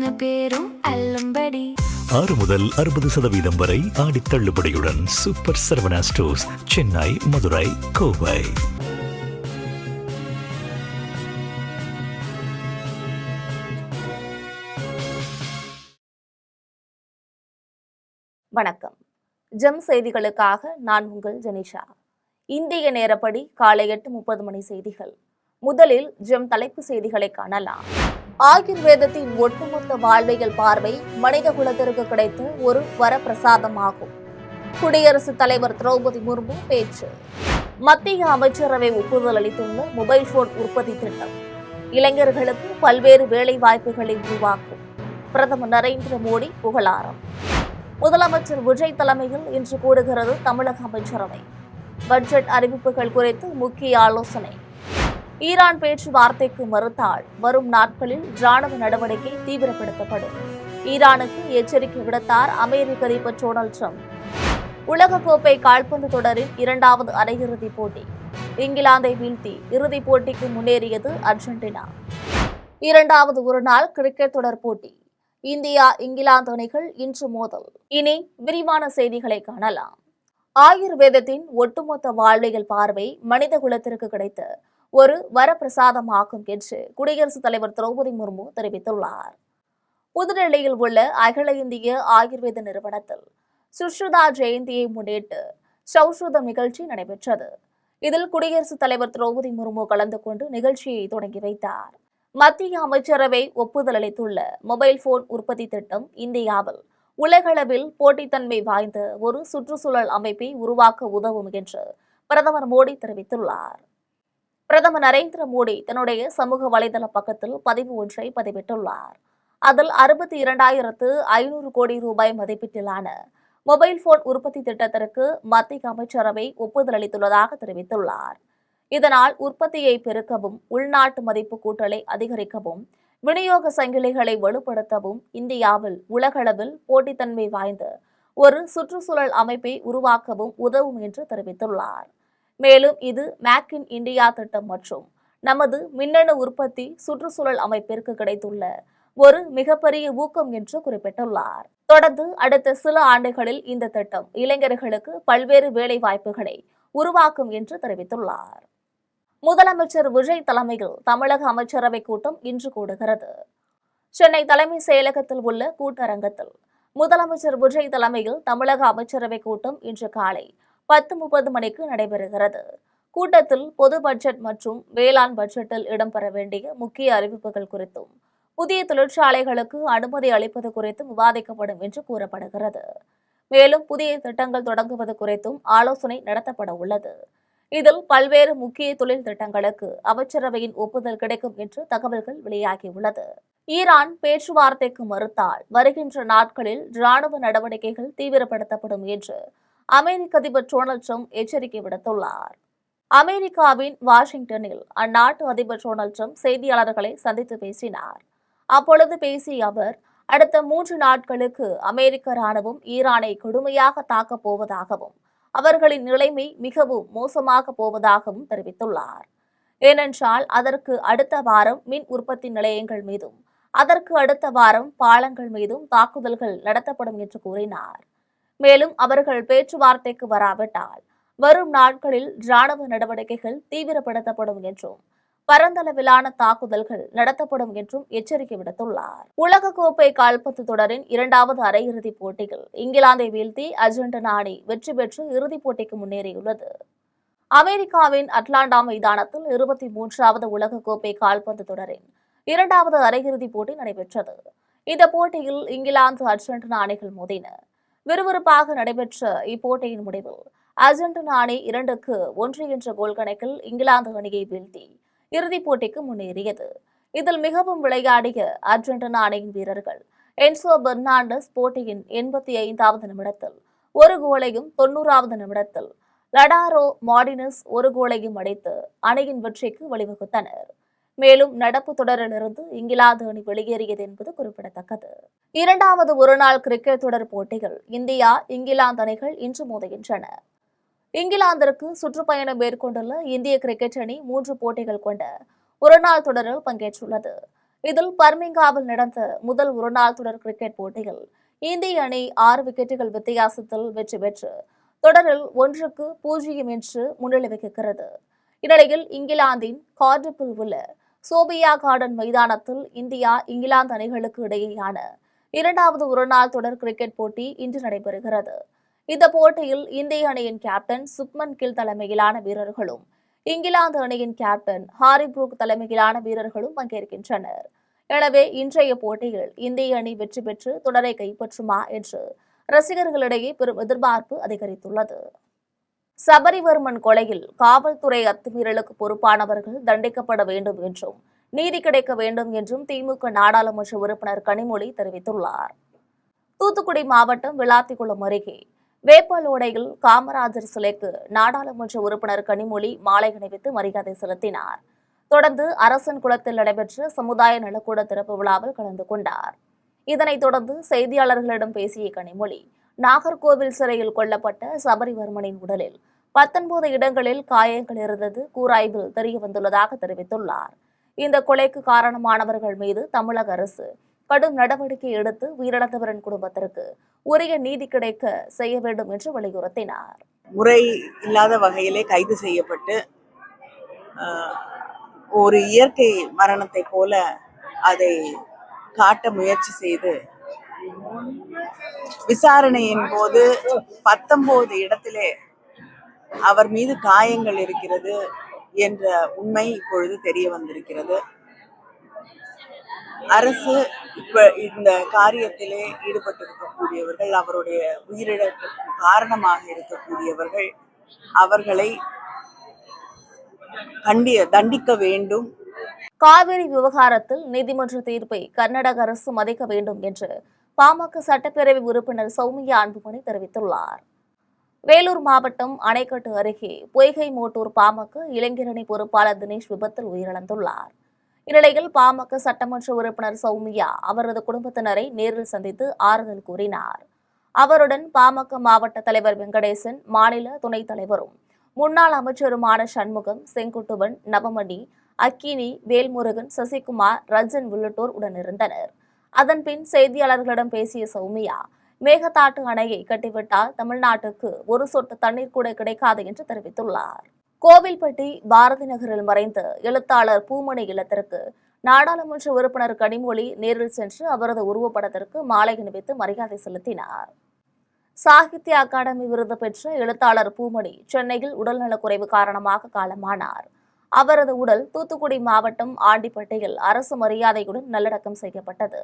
அத்தனை பேரும் அல்லும்படி 6 முதல் 60% வரை ஆடி தள்ளுபடியுடன் சூப்பர் சரவணா ஸ்டோர்ஸ், சென்னை, மதுரை, கோவை. வணக்கம். ஜெம் செய்திகளுக்காக நான் உங்கள் ஜெனிஷா. இந்திய நேரப்படி காலை 8:30 மணி செய்திகள். முதலில் ஜெம் தலைப்பு செய்திகளை காணலாம். ஆயுர்வேதத்தின் ஒட்டுமொத்த வாழ்வியல் பார்வை மனித குலத்திற்கு கிடைத்த ஒரு வரப்பிரசாதமாகும். குடியரசுத் தலைவர் திரௌபதி முர்மு பேச்சு. மத்திய அமைச்சரவை ஒப்புதல் அளித்துள்ள மொபைல் போன் உற்பத்தி திட்டம் இளைஞர்களுக்கு பல்வேறு வேலை வாய்ப்புகளை உருவாக்கும். பிரதமர் நரேந்திர மோடி புகழாரம். முதலமைச்சர் விஜய் தலைமையில் இன்று கூடுகிறது தமிழக அமைச்சரவை. பட்ஜெட் அறிவிப்புகள் குறித்து முக்கிய ஆலோசனை. ஈரான் பேச்சுவார்த்தைக்கு மறுத்தால் வரும் நாட்களில் ராணுவ நடவடிக்கை தீவிரப்படுத்தப்படும். ஈரானுக்கு எச்சரிக்கை விடுத்தார் அமெரிக்க அதிபர் டொனால்ட் ட்ரம்ப். உலகக்கோப்பை கால்பந்து தொடரின் 2வது அரையிறுதிப் போட்டி. இங்கிலாந்தை வீழ்த்தி இறுதிப் போட்டிக்கு முன்னேறியது அர்ஜென்டினா. 2வது ஒருநாள் கிரிக்கெட் தொடர் போட்டி. இந்தியா இங்கிலாந்து அணிகள் இன்று மோதல். இனி விரிவான செய்திகளை காணலாம். ஆயுர்வேதத்தின் ஒட்டுமொத்த வாழ்வியல் பார்வை மனித குலத்திற்கு கிடைத்த ஒரு வரப்பிரசாதமாகும் என்று குடியரசுத் தலைவர் திரௌபதி முர்மு தெரிவித்துள்ளார். புதுடெல்லியில் உள்ள அகில இந்திய ஆயுர்வேத நிறுவனத்தில் சுஷ்ருதா ஜெயந்தியை முன்னிட்டு சௌஷ்ருதம் நிகழ்ச்சி நடைபெற்றது. இதில் குடியரசுத் தலைவர் திரௌபதி முர்மு கலந்து கொண்டு நிகழ்ச்சியை தொடங்கி வைத்தார். மத்திய அமைச்சரவை ஒப்புதல் அளித்துள்ள மொபைல் போன் உற்பத்தி திட்டம் இந்தியாவில் உலகளவில் போட்டித்தன்மை வாய்ந்த ஒரு சுற்றுச்சூழல் அமைப்பை உருவாக்க உதவும் என்று பிரதமர் மோடி தெரிவித்துள்ளார். பிரதமர் நரேந்திர மோடி தன்னுடைய சமூக வலைதள பக்கத்தில் பதிவு ஒன்றை பதிவிட்டுள்ளார். அதில் 62,500 கோடி ரூபாய் மதிப்பீட்டிலான மொபைல் போன் உற்பத்தி திட்டத்திற்கு மத்திய அமைச்சரவை ஒப்புதல் அளித்துள்ளதாக தெரிவித்துள்ளார். இதனால் உற்பத்தியை பெருக்கவும், உள்நாட்டு மதிப்பு கூட்டலை அதிகரிக்கவும், விநியோக சங்கிலிகளை வலுப்படுத்தவும், இந்தியாவில் உலகளவில் போட்டித்தன்மை வாய்ந்த ஒரு சுற்றுச்சூழல் அமைப்பை உருவாக்கவும் உதவும் என்று தெரிவித்துள்ளார். மேலும் இது மேக் இன் இந்தியா திட்டம் மற்றும் நமது மின்னணு உற்பத்தி சுற்றுச்சூழல் அமைப்பிற்கு கிடைத்துள்ள ஒரு மிகப்பெரிய ஊக்கம் என்று குறிப்பிட்டுள்ளார். தொடர்ந்து அடுத்த சில ஆண்டுகளில் இந்த திட்டம் இளைஞர்களுக்கு பல்வேறு வேலை வாய்ப்புகளை உருவாக்கும் என்று தெரிவித்துள்ளார். முதலமைச்சர் விஜய் தலைமையில் தமிழக அமைச்சரவை கூட்டம் இன்று கூடுகிறது. சென்னை தலைமை செயலகத்தில் உள்ள கூட்டரங்கத்தில் முதலமைச்சர் விஜய் தலைமையில் தமிழக அமைச்சரவை கூட்டம் இன்று காலை 10:30 மணிக்கு நடைபெறுகிறது. கூட்டத்தில் பொது பட்ஜெட் மற்றும் வேளாண் பட்ஜெட்டில் இடம்பெற வேண்டிய முக்கிய அறிவிப்புகள் குறித்தும், புதிய தொழிற்சாலைகளுக்கு அனுமதி அளிப்பது குறித்தும் விவாதிக்கப்படும் என்று கூறப்படுகிறது. மேலும் புதிய திட்டங்கள் தொடங்குவது குறித்தும் ஆலோசனை நடத்தப்பட உள்ளது. இதில் பல்வேறு முக்கிய தொழில் திட்டங்களுக்கு அமைச்சரவையின் ஒப்புதல் கிடைக்கும் என்று தகவல்கள் வெளியாகியுள்ளது. ஈரான் பேச்சுவார்த்தைக்கு மறுத்தால் வருகின்ற நாட்களில் ராணுவ நடவடிக்கைகள் தீவிரப்படுத்தப்படும் என்று அமெரிக்க அதிபர் டொனால்ட் ட்ரம்ப் எச்சரிக்கை விடுத்துள்ளார். அமெரிக்காவின் வாஷிங்டனில் அந்நாட்டு அதிபர் டொனால்ட் ட்ரம்ப் செய்தியாளர்களை சந்தித்து பேசினார். அப்பொழுது பேசிய அவர், அடுத்த 3 நாட்களுக்கு அமெரிக்க ராணுவம் ஈரானை கொடுமையாக தாக்கப் போவதாகவும், அவர்களின் நிலைமை மிகவும் மோசமாக போவதாகவும் தெரிவித்துள்ளார். ஏனென்றால் அதற்கு அடுத்த வாரம் மின் உற்பத்தி நிலையங்கள் மீதும், அதற்கு அடுத்த வாரம் பாலங்கள் மீதும் தாக்குதல்கள் நடத்தப்படும் என்று கூறினார். மேலும் அவர்கள் பேச்சுவார்த்தைக்கு வராவிட்டால் வரும் நாட்களில் ராணுவ நடவடிக்கைகள் தீவிரப்படுத்தப்படும் என்றும், பரந்தளவிலான தாக்குதல்கள் நடத்தப்படும் என்றும் எச்சரிக்கை விடுத்துள்ளார். உலகக்கோப்பை கால்பந்து தொடரின் 2வது அரையிறுதிப் போட்டியில் இங்கிலாந்தை வீழ்த்தி அர்ஜென்டினா அணி வெற்றி பெற்று இறுதிப் போட்டிக்கு முன்னேறியுள்ளது. அமெரிக்காவின் அட்லாண்டா மைதானத்தில் 23வது உலகக்கோப்பை கால்பந்து தொடரின் 2வது அரையிறுதிப் போட்டி நடைபெற்றது. இந்த போட்டியில் இங்கிலாந்து, அர்ஜென்டினா அணிகள் மோதின. விறுவிறுப்பாக நடைபெற்ற இப்போட்டியின் முடிவில் அர்ஜென்டினா அணி 2-1 என்ற கோல் கணக்கில் இங்கிலாந்து அணியை வீழ்த்தி இறுதிப் போட்டிக்கு முன்னேறியது. இதில் மிகவும் விளையாடிய அர்ஜென்டினா அணியின் வீரர்கள் என்சோ பெர்னாண்டஸ் போட்டியின் 85வது நிமிடத்தில் ஒரு கோலையும் 90வது நிமிடத்தில் லடாரோ மார்டினஸ் ஒரு கோலையும் அடித்து அணியின் வெற்றிக்கு வழிவகுத்தனர். மேலும் நடப்பு தொடரிலிருந்து இங்கிலாந்து அணி வெளியேறியது என்பது குறிப்பிடத்தக்கது. 2வது ஒருநாள் கிரிக்கெட் தொடர் போட்டிகள் இந்தியா, இங்கிலாந்து அணிகள் இன்று மோதுகின்றன. இங்கிலாந்திற்கு சுற்றுப்பயணம் மேற்கொண்டுள்ள இந்திய கிரிக்கெட் அணி 3 போட்டிகள் கொண்ட ஒருநாள் தொடரில் பங்கேற்றுள்ளது. இதில் பர்மிங்காமில் நடந்த முதல் ஒருநாள் தொடர் கிரிக்கெட் போட்டியில் இந்திய அணி 6 விக்கெட்டுகள் வித்தியாசத்தில் வெற்றி பெற்று தொடரில் 1-0 என்று முன்னிலை வகிக்கிறது. இந்நிலையில் இங்கிலாந்தின் கார்டிஃபில் உள்ள சோபியா கார்டன் மைதானத்தில் இந்தியா இங்கிலாந்து அணிகளுக்கு இடையேயான 2வது ஒருநாள் தொடர் கிரிக்கெட் போட்டி இன்று நடைபெறுகிறது. இந்த போட்டியில் இந்திய அணியின் கேப்டன் சுப்மன் கில் தலைமையிலான வீரர்களும் இங்கிலாந்து அணியின் கேப்டன் ஹாரி புரூக் தலைமையிலான வீரர்களும் பங்கேற்கின்றனர். எனவே இன்றைய போட்டியில் இந்திய அணி வெற்றி பெற்று தொடரை கைப்பற்றுமா என்று ரசிகர்களிடையே பெரும் எதிர்பார்ப்பு அதிகரித்துள்ளது. சபரிவர்மன் கொலையில் காவல்துறை அத்துமீறலுக்கு பொறுப்பானவர்கள் தண்டிக்கப்பட வேண்டும் என்றும் நீதி கிடைக்க வேண்டும் என்றும் திமுக நாடாளுமன்ற உறுப்பினர் கனிமொழி தெரிவித்துள்ளார். தூத்துக்குடி மாவட்டம் விளாத்திக்குளம் அருகே வேப்பலோடையில் காமராஜர் சிலைக்கு நாடாளுமன்ற உறுப்பினர் கனிமொழி மாலை அணிவித்து மரியாதை செலுத்தினார். தொடர்ந்து அரசன் குளத்தில் நடைபெற்ற சமுதாய நலக்கூட திறப்பு விழாவில் கலந்து கொண்டார். இதனைத் தொடர்ந்து செய்தியாளர்களிடம் பேசிய கனிமொழி, நாகர்கோவில் சிறையில் கொல்லப்பட்ட சபரிவர்மனின் உடலில் 19 இடங்களில் காயங்கள் இருந்தது கூராய்வில் தெரியவந்துள்ளதாக தெரிவித்துள்ளார். இந்த கொலைக்கு காரணமானவர்கள் மீது தமிழக அரசு கடும் நடவடிக்கை எடுத்து உயிரிழந்தவரின் குடும்பத்திற்கு உரிய நீதி கிடைக்க செய்ய வேண்டும் என்று வலியுறுத்தினார். முறை இல்லாத வகையிலே கைது செய்யப்பட்டு ஒரு இயற்கை மரணத்தை போல அதை காட்ட முயற்சி செய்து விசாரணையின் போது 19 இடத்திலே அவர் மீது காயங்கள் இருக்கிறது என்ற உண்மை இப்பொழுது தெரிய வந்திருக்கிறது. அரசு இப்ப இந்த காரியத்திலே ஈடுபட்டிருக்கக்கூடியவர்கள், அவருடைய உயிரிழப்புக்கு காரணமாக இருக்கக்கூடியவர்கள், அவர்களை தண்டிக்க வேண்டும். காவிரி விவகாரத்தில் நீதிமன்ற தீர்ப்பை கர்நாடக அரசு மதிக்க வேண்டும் என்று பாமக சட்டப்பேரவை உறுப்பினர் சௌமியா அன்புமணி தெரிவித்துள்ளார். வேலூர் மாவட்டம் அணைக்கட்டு அருகே பொய்கை மோட்டூர் பாமக இளைஞரணி பொறுப்பாளர் தினேஷ் விபத்தில் உயிரிழந்துள்ளார். இந்நிலையில் பாமக சட்டமன்ற உறுப்பினர் சௌமியா அவரது குடும்பத்தினரை நேரில் சந்தித்து ஆறுதல் கூறினார். அவருடன் பாமக மாவட்ட தலைவர் வெங்கடேசன், மாநில துணைத் தலைவரும் முன்னாள் அமைச்சருமான சண்முகம், செங்குட்டுவன், நவமணி, அக்கினி, வேல்முருகன், சசிகுமார், ரஜன் உள்ளிட்டோர் உடனிருந்தனர். அதன்பின் செய்தியாளர்களிடம் பேசிய சௌமியா, மேகதாட்டு அணையை கட்டிவிட்டால் தமிழ்நாட்டுக்கு ஒரு சொட்டு தண்ணீர் கூட கிடைக்காது என்று தெரிவித்துள்ளார். கோவில்பட்டி பாரதி நகரில் மறைந்த எழுத்தாளர் பூமணி இல்லத்திற்கு நாடாளுமன்ற உறுப்பினர் கனிமொழி நேரில் சென்று அவரது உருவப்படத்திற்கு மாலை அணிவித்து மரியாதை செலுத்தினார். சாகித்ய அகாடமி விருது பெற்ற எழுத்தாளர் பூமணி சென்னையில் உடல்நலக்குறைவு காரணமாக காலமானார். அவரது உடல் தூத்துக்குடி மாவட்டம் ஆண்டிப்பட்டியில் அரசு மரியாதையுடன் நல்லடக்கம் செய்யப்பட்டது.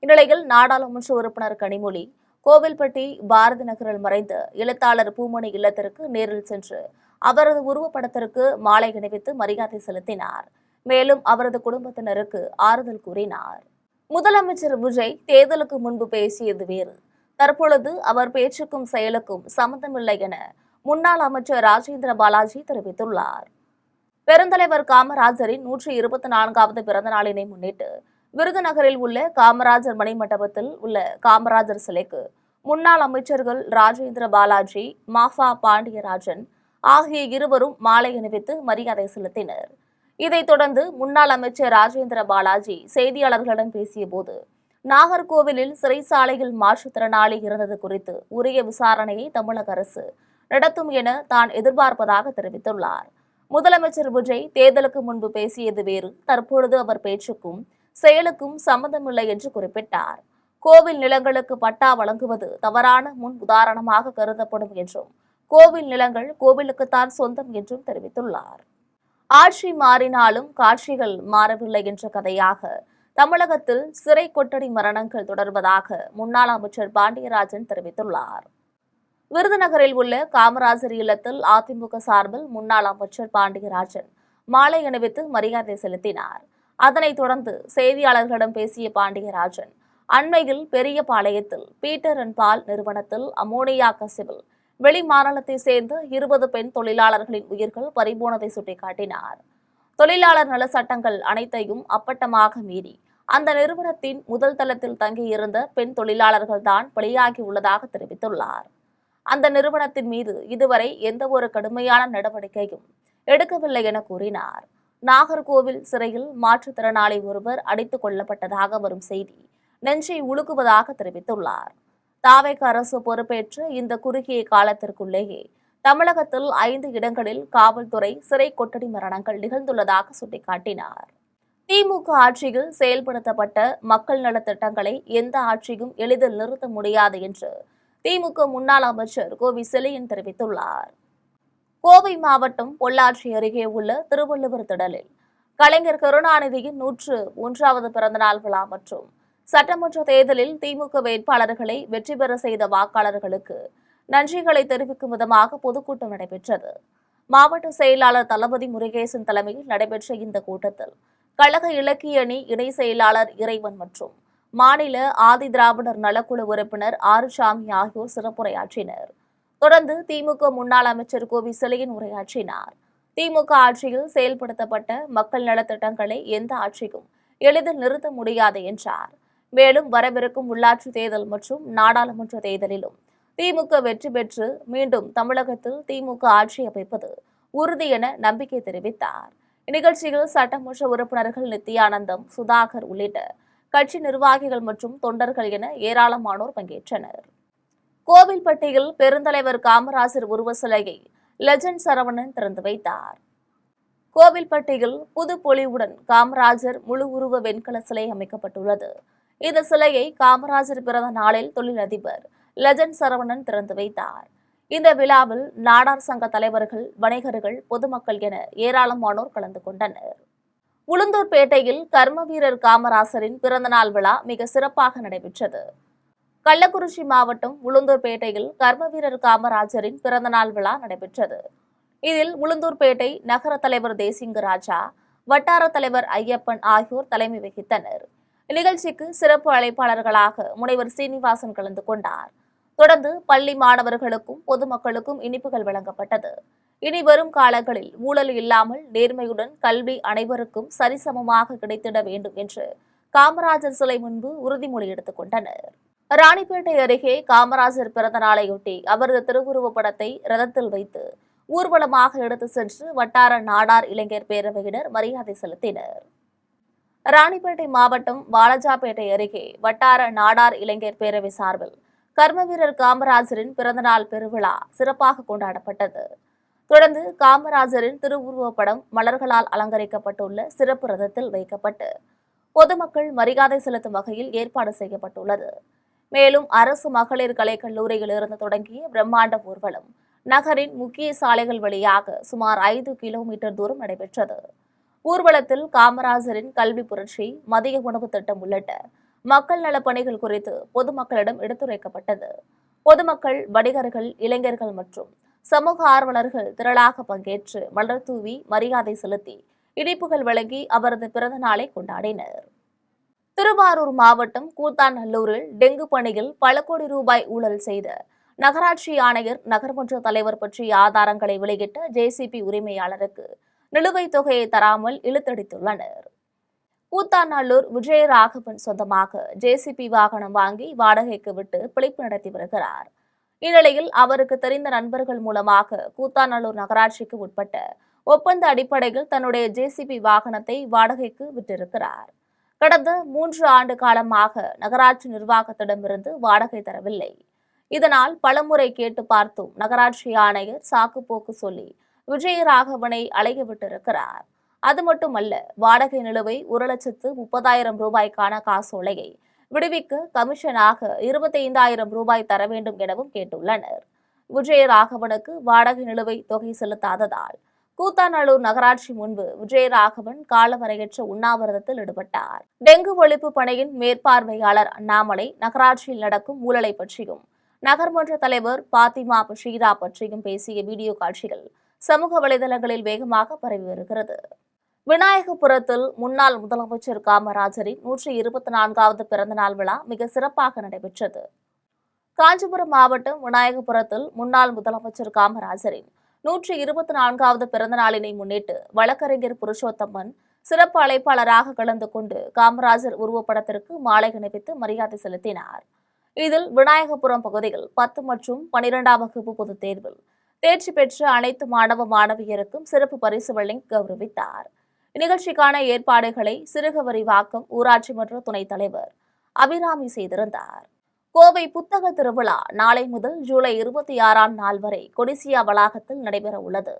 இந்நிலையில் நாடாளுமன்ற உறுப்பினர் கனிமொழி கோவில்பட்டி பாரதி நகரில் மறைந்த எழுத்தாளர் பூமணி இல்லத்திற்கு நேரில் சென்று அவரது உருவப்படத்திற்கு மாலை அணிவித்து மரியாதை செலுத்தினார். மேலும் அவரது குடும்பத்தினருக்கு ஆறுதல் கூறினார். முதலமைச்சர் விஜய் தேர்தலுக்கு முன்பு பேசியது வேறு, தற்பொழுது அவர் பேச்சுக்கும் செயலுக்கும் சம்பந்தமில்லை என முன்னாள் அமைச்சர் ராஜேந்திர பாலாஜி தெரிவித்துள்ளார். பெருந்தலைவர் காமராஜரின் 124வது பிறந்த நாளினை முன்னிட்டு விருதுநகரில் உள்ள காமராஜர் மணிமண்டபத்தில் உள்ள காமராஜர் சிலைக்கு முன்னாள் அமைச்சர்கள் ராஜேந்திர பாலாஜி, மாஃபா பாண்டியராஜன் ஆகிய இருவரும் மாலை அணிவித்து மரியாதை செலுத்தினர். இதைத் தொடர்ந்து முன்னாள் அமைச்சர் ராஜேந்திர பாலாஜி செய்தியாளர்களிடம் பேசியபோது, நாகர்கோவிலில் சிறைச்சாலையில் மாற்றுத்திறனாளி இருந்தது குறித்து உரிய விசாரணையை தமிழக அரசு நடத்தும் என தான் எதிர்பார்ப்பதாக தெரிவித்துள்ளார். முதலமைச்சர் விஜய் தேர்தலுக்கு முன்பு பேசியது வேறு, தற்பொழுது அவர் பேச்சுக்கும் செயலுக்கும் சம்பந்தமில்லை என்று குறிப்பிட்டார். கோவில் நிலங்களுக்கு பட்டா வழங்குவது தவறான முன் உதாரணமாக கருதப்படும் என்றும் கோவில் நிலங்கள் கோவிலுக்குத்தான் சொந்தம் என்றும் தெரிவித்துள்ளார். ஆட்சி மாறினாலும் காட்சிகள் மாறவில்லை என்ற கதையாக தமிழகத்தில் சிறை கொட்டடி மரணங்கள் தொடர்வதாக முன்னாள் அமைச்சர் பாண்டியராஜன் தெரிவித்துள்ளார். விருதுநகரில் உள்ள காமராஜர் இல்லத்தில் அதிமுக சார்பில் முன்னாள் அமைச்சர் பாண்டியராஜன் மாலை அணிவித்து மரியாதை செலுத்தினார். அதனைத் தொடர்ந்து செய்தியாளர்களிடம் பேசிய பாண்டியராஜன், அண்மையில் பெரியபாளையத்தில் பீட்டர் அண்ட் பால் நிறுவனத்தில் அமோனியா கசிவில் வெளிமாநிலத்தை சேர்ந்த 20 பெண் தொழிலாளர்களின் உயிர்கள் பறிபோனதை சுட்டிக்காட்டினார். தொழிலாளர் நல சட்டங்கள் அனைத்தையும் அப்பட்டமாக மீறி அந்த நிறுவனத்தின் முதல் தளத்தில் தங்கியிருந்த பெண் தொழிலாளர்கள் தான் பலியாகியுள்ளதாக தெரிவித்துள்ளார். அந்த நிறுவனத்தின் மீது இதுவரை எந்தவொரு கடுமையான நடவடிக்கையும் எடுக்கவில்லை என கூறினார். நாகர்கோவில் சிறையில் மாற்றுத்திறனாளி ஒருவர் அடித்துக் கொல்லப்பட்டதாக வரும் செய்தி நெஞ்சை உலுக்குவதாக தெரிவித்துள்ளார். தாவேக அரசு பொறுப்பேற்ற இந்த குறுகிய காலத்திற்குள்ளேயே தமிழகத்தில் 5 இடங்களில் காவல்துறை சிறை கொட்டடி மரணங்கள் நிகழ்ந்துள்ளதாக சுட்டிக்காட்டினார். திமுக ஆட்சியில் செயல்படுத்தப்பட்ட மக்கள் நலத் திட்டங்களை எந்த ஆட்சியும் எளிதில் நிறுத்த முடியாது என்று திமுக முன்னாள் அமைச்சர் கோவி செழியன் தெரிவித்துள்ளார். கோவை மாவட்டம் பொள்ளாச்சி அருகே உள்ள திருவள்ளுவர் திடலில் கலைஞர் கருணாநிதியின் 101வது பிறந்தநாள் விழா மற்றும் சட்டமன்ற தேர்தலில் திமுக வேட்பாளர்களை வெற்றி பெற செய்த வாக்காளர்களுக்கு நன்றிகளை தெரிவிக்கும் விதமாக பொதுக்கூட்டம் நடைபெற்றது. மாவட்ட செயலாளர் தளபதி முருகேசன் தலைமையில் நடைபெற்ற இந்த கூட்டத்தில் கழக இலக்கிய அணி இணை செயலாளர் இறைவன் மற்றும் மாநில ஆதி திராவிடர் நலக்குழு உறுப்பினர் ஆறுசாமி ஆகியோர் சிறப்புரையாற்றினர். தொடர்ந்து திமுக முன்னாள் அமைச்சர் கோவி செழியன் உரையாற்றினார். திமுக ஆட்சியில் செயல்படுத்தப்பட்ட மக்கள் நலத்திட்டங்களை எந்த ஆட்சியும் எளிதில் நிறுத்த முடியாது என்றார். மேலும் வரவிருக்கும் உள்ளாட்சி தேர்தல் மற்றும் நாடாளுமன்ற தேர்தலிலும் திமுக வெற்றி பெற்று மீண்டும் தமிழகத்தில் திமுக ஆட்சி அமைப்பது உறுதி என நம்பிக்கை தெரிவித்தார். இந்நிகழ்ச்சியில் சட்டமன்ற உறுப்பினர்கள் நித்யானந்தம், சுதாகர் உள்ளிட்ட கட்சி நிர்வாகிகள் மற்றும் தொண்டர்கள் என ஏராளமானோர் பங்கேற்றனர். கோவில்பட்டியில் பெருந்தலைவர் காமராஜர் உருவ சிலையை லெஜண்ட் சரவணன் திறந்து வைத்தார். கோவில்பட்டியில் புது பொலிவுடன் காமராஜர் முழு உருவ வெண்கல சிலை அமைக்கப்பட்டுள்ளது. இந்த சிலையை காமராஜர் பிறந்த நாளில் தொழிலதிபர் லெஜண்ட் சரவணன் திறந்து வைத்தார். இந்த விழாவில் நாடார் சங்க தலைவர்கள், வணிகர்கள், பொதுமக்கள் என ஏராளமானோர் கலந்து கொண்டனர். உளுந்தூர்பேட்டையில் கர்ம வீரர் காமராசரின் பிறந்தநாள் விழா மிக சிறப்பாக நடைபெற்றது. கள்ளக்குறிச்சி மாவட்டம் உளுந்தூர்பேட்டையில் கர்ம வீரர் காமராஜரின் பிறந்தநாள் விழா நடைபெற்றது. இதில் உளுந்தூர்பேட்டை நகர தலைவர் தேசிங்கராஜா, வட்டார தலைவர் ஐயப்பன் ஆகியோர் தலைமை வகித்தனர். இந்நிகழ்ச்சிக்கு சிறப்பு அழைப்பாளர்களாக முனைவர் சீனிவாசன் கலந்து கொண்டார். தொடர்ந்து பள்ளி மாணவர்களுக்கும் பொதுமக்களுக்கும் இனிப்புகள் வழங்கப்பட்டது. இனி வரும் காலங்களில் ஊழல் இல்லாமல் நேர்மையுடன் கல்வி அனைவருக்கும் சரிசமமாக கிடைத்திட வேண்டும் என்று காமராஜர் சிலை முன்பு உறுதிமொழி எடுத்துக் கொண்டனர். ராணிப்பேட்டை அருகே காமராஜர் பிறந்த நாளையொட்டி அவரது திருவுருவப் படத்தை ரதத்தில் வைத்து ஊர்வலமாக எடுத்து சென்று வட்டார நாடார் இளைஞர் பேரவையினர் மரியாதை செலுத்தினர். ராணிப்பேட்டை மாவட்டம் வாலஜாபேட்டை அருகே வட்டார நாடார் இளைஞர் பேரவை சார்பில் கர்ம வீரர் காமராஜரின் பிறந்தநாள் பெருவிழா சிறப்பாக கொண்டாடப்பட்டது. தொடர்ந்து காமராஜரின் திருவுருவப் படம் மலர்களால் அலங்கரிக்கப்பட்டுள்ள சிறப்பு ரதத்தில் வைக்கப்பட்டு பொதுமக்கள் மரியாதை செலுத்தும் வகையில் ஏற்பாடு செய்யப்பட்டுள்ளது. மேலும் அரசு மகளிர் கலைக்கல்லூரியிலிருந்து தொடங்கிய பிரம்மாண்ட ஊர்வலம் நகரின் முக்கிய சாலைகள் வழியாக சுமார் 5 கிலோமீட்டர் தூரம் நடைபெற்றது. ஊர்வலத்தில் காமராஜரின் கல்வி புரட்சி, மதிய உணவு திட்டம் உள்ளிட்ட மக்கள் நலப் பணிகள் குறித்து பொதுமக்களிடம் எடுத்துரைக்கப்பட்டது. பொதுமக்கள், வணிகர்கள், இளைஞர்கள் மற்றும் சமூக ஆர்வலர்கள் திரளாக பங்கேற்று மலர் தூவி மரியாதை செலுத்தி இனிப்புகள் வழங்கி அவரது பிறந்த நாளை கொண்டாடினர். திருவாரூர் மாவட்டம் கூத்தாநல்லூரில் டெங்கு பணியில் பல கோடி ரூபாய் ஊழல் செய்த நகராட்சி ஆணையர், நகர்மன்ற தலைவர் பற்றிய ஆதாரங்களை வெளியிட்ட ஜேசிபி உரிமையாளருக்கு நிலுவைத் தொகையை தராமல் இழுத்தடித்துள்ளனர். கூத்தாநல்லூர் விஜயராகவன் சொந்தமாக ஜேசிபி வாகனம் வாங்கி வாடகைக்கு விட்டு பிழைப்பு நடத்தி வருகிறார். இந்நிலையில் அவருக்கு தெரிந்த நண்பர்கள் மூலமாக கூத்தாநல்லூர் நகராட்சிக்கு உட்பட்ட ஒப்பந்த அடிப்படையில் தன்னுடைய ஜேசிபி வாகனத்தை வாடகைக்கு விட்டிருக்கிறார். கடந்த 3 ஆண்டு காலமாக நகராட்சி நிர்வாகத்திடமிருந்து வாடகை தரவில்லை. இதனால் பலமுறை கேட்டு பார்த்தும் நகராட்சி ஆணையர் சாக்குப்போக்கு சொல்லி விஜயராகவனை அலைய விட்டிருக்கிறார். அது மட்டுமல்ல, வாடகை நிலுவை 1,30,000 ரூபாய்க்கான காசோலையை விடுவிக்க கமிஷனாக 25,000 ரூபாய் தர வேண்டும் எனவும் கேட்டுள்ளனர். விஜயராகவனுக்கு வாடகை நிலுவை தொகை செலுத்தாததால் கூத்தாநல்லூர் நகராட்சி முன்பு விஜயராகவன் காலவரையற்ற உண்ணாவிரதத்தில் ஈடுபட்டார். டெங்கு ஒழிப்பு பணியின் மேற்பார்வையாளர் அண்ணாமலை நகராட்சியில் நடக்கும் ஊழலை பற்றியும் நகர்மன்ற தலைவர் பாத்திமா பஷீரா பற்றியும் பேசிய வீடியோ காட்சிகள் சமூக வலைதளங்களில் வேகமாக பரவி வருகிறது. விநாயகபுரத்தில் முன்னாள் முதலமைச்சர் காமராஜரின் 124வது பிறந்தநாள் விழா மிக சிறப்பாக நடைபெற்றது. காஞ்சிபுரம் மாவட்டம் விநாயகபுரத்தில் முன்னாள் முதலமைச்சர் காமராஜரின் 124வது பிறந்த நாளினை முன்னிட்டு வழக்கறிஞர் புருஷோத்தமன் சிறப்பு அழைப்பாளராக கலந்து கொண்டு காமராஜர் உருவப்படத்திற்கு மாலை அணிவித்து மரியாதை செலுத்தினார். இதில் விநாயகபுரம் பகுதியில் 10 மற்றும் 12ஆம் வகுப்பு பொதுத் தேர்வில் தேர்ச்சி பெற்ற அனைத்து மாணவ மாணவியருக்கும் சிறப்பு பரிசு வழங்கி கௌரவித்தார். இந்நிகழ்ச்சிக்கான ஏற்பாடுகளை சிறுகவரிவாக்கம் ஊராட்சி மன்ற துணைத் தலைவர் அபிராமி செய்திருந்தார். கோவை புத்தக திருவிழா நாளை முதல் ஜூலை 26ஆம் நாள் வரை கொடிசியா வளாகத்தில் நடைபெற உள்ளது.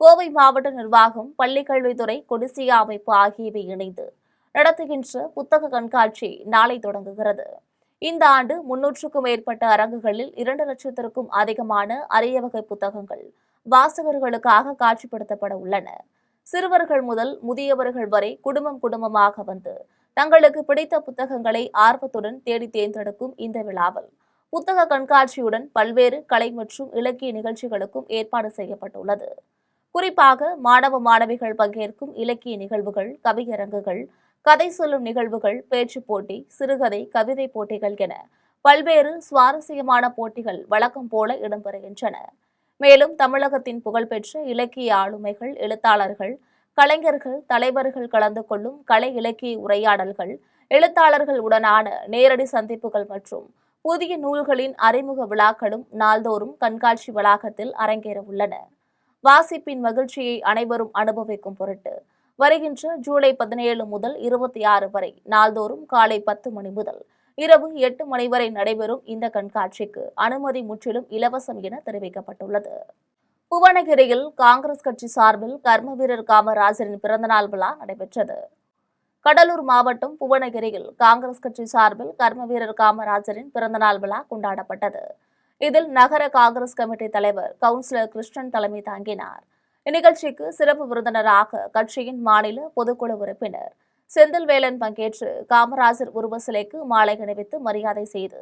கோவை மாவட்ட நிர்வாகம், பள்ளிக்கல்வித்துறை, கொடிசியா அமைப்பு ஆகியவை இணைந்து நடத்துகின்ற புத்தக கண்காட்சி நாளை தொடங்குகிறது. இந்த ஆண்டு 300க்கும் மேற்பட்ட அரங்குகளில் 2 லட்சத்திற்கும் அதிகமான அரிய வகை புத்தகங்கள் வாசகர்களுக்காக காட்சிப்படுத்தப்பட உள்ளன. சிறுவர்கள் முதல் முதியவர்கள் வரை குடும்பமாக வந்து தங்களுக்கு பிடித்த புத்தகங்களை ஆர்வத்துடன் தேடி தேர்ந்தெடுக்கும் இந்த விழாவில் புத்தக கண்காட்சியுடன் பல்வேறு கலை மற்றும் இலக்கிய நிகழ்ச்சிகளுக்கும் ஏற்பாடு செய்யப்பட்டுள்ளது. குறிப்பாக மாணவ மாணவிகள் பங்கேற்கும் இலக்கிய நிகழ்வுகள், கவியரங்குகள், கதை சொல்லும் நிகழ்வுகள், பேச்சு போட்டி, சிறுகதை, கவிதை போட்டிகள் என பல்வேறு சுவாரஸ்யமான போட்டிகள் வழக்கம் போல இடம்பெறுகின்றன. மேலும் தமிழகத்தின் புகழ்பெற்ற இலக்கிய ஆளுமைகள், எழுத்தாளர்கள், கலைஞர்கள், தலைவர்கள் கலந்து கொள்ளும் கலை இலக்கிய உரையாடல்கள், எழுத்தாளர்கள் உடனான நேரடி சந்திப்புகள் மற்றும் புதிய நூல்களின் அறிமுக விழாக்களும் நாள்தோறும் கண்காட்சி வளாகத்தில் அரங்கேற உள்ளன. வாசிப்பின் மகிழ்ச்சியை அனைவரும் அனுபவிக்கும் பொருட்டு வருகின்ற ஜூலை 17 முதல் 26 வரை நாள்தோறும் காலை 10 மணி முதல் இரவு 8 மணி வரை நடைபெறும் இந்த கண்காட்சிக்கு அனுமதி முற்றிலும் இலவசம் என தெரிவிக்கப்பட்டுள்ளது. புவனகிரியில் காங்கிரஸ் கட்சி சார்பில் கர்ம வீரர் காமராஜரின் பிறந்தநாள் விழா நடைபெற்றது. கடலூர் மாவட்டம் புவனகிரியில் காங்கிரஸ் கட்சி சார்பில் கர்ம வீரர் காமராஜரின் பிறந்தநாள் விழா கொண்டாடப்பட்டது. இதில் நகர காங்கிரஸ் கமிட்டி தலைவர் கவுன்சிலர் கிருஷ்ணன் தலைமை தாங்கினார். இந்நிகழ்ச்சிக்கு சிறப்பு விருந்தினராக கட்சியின் மாநில பொதுக்குழு உறுப்பினர் செந்தில்வேலன் பங்கேற்று காமராஜர் உருவ சிலைக்கு மாலை அணிவித்து மரியாதை செய்து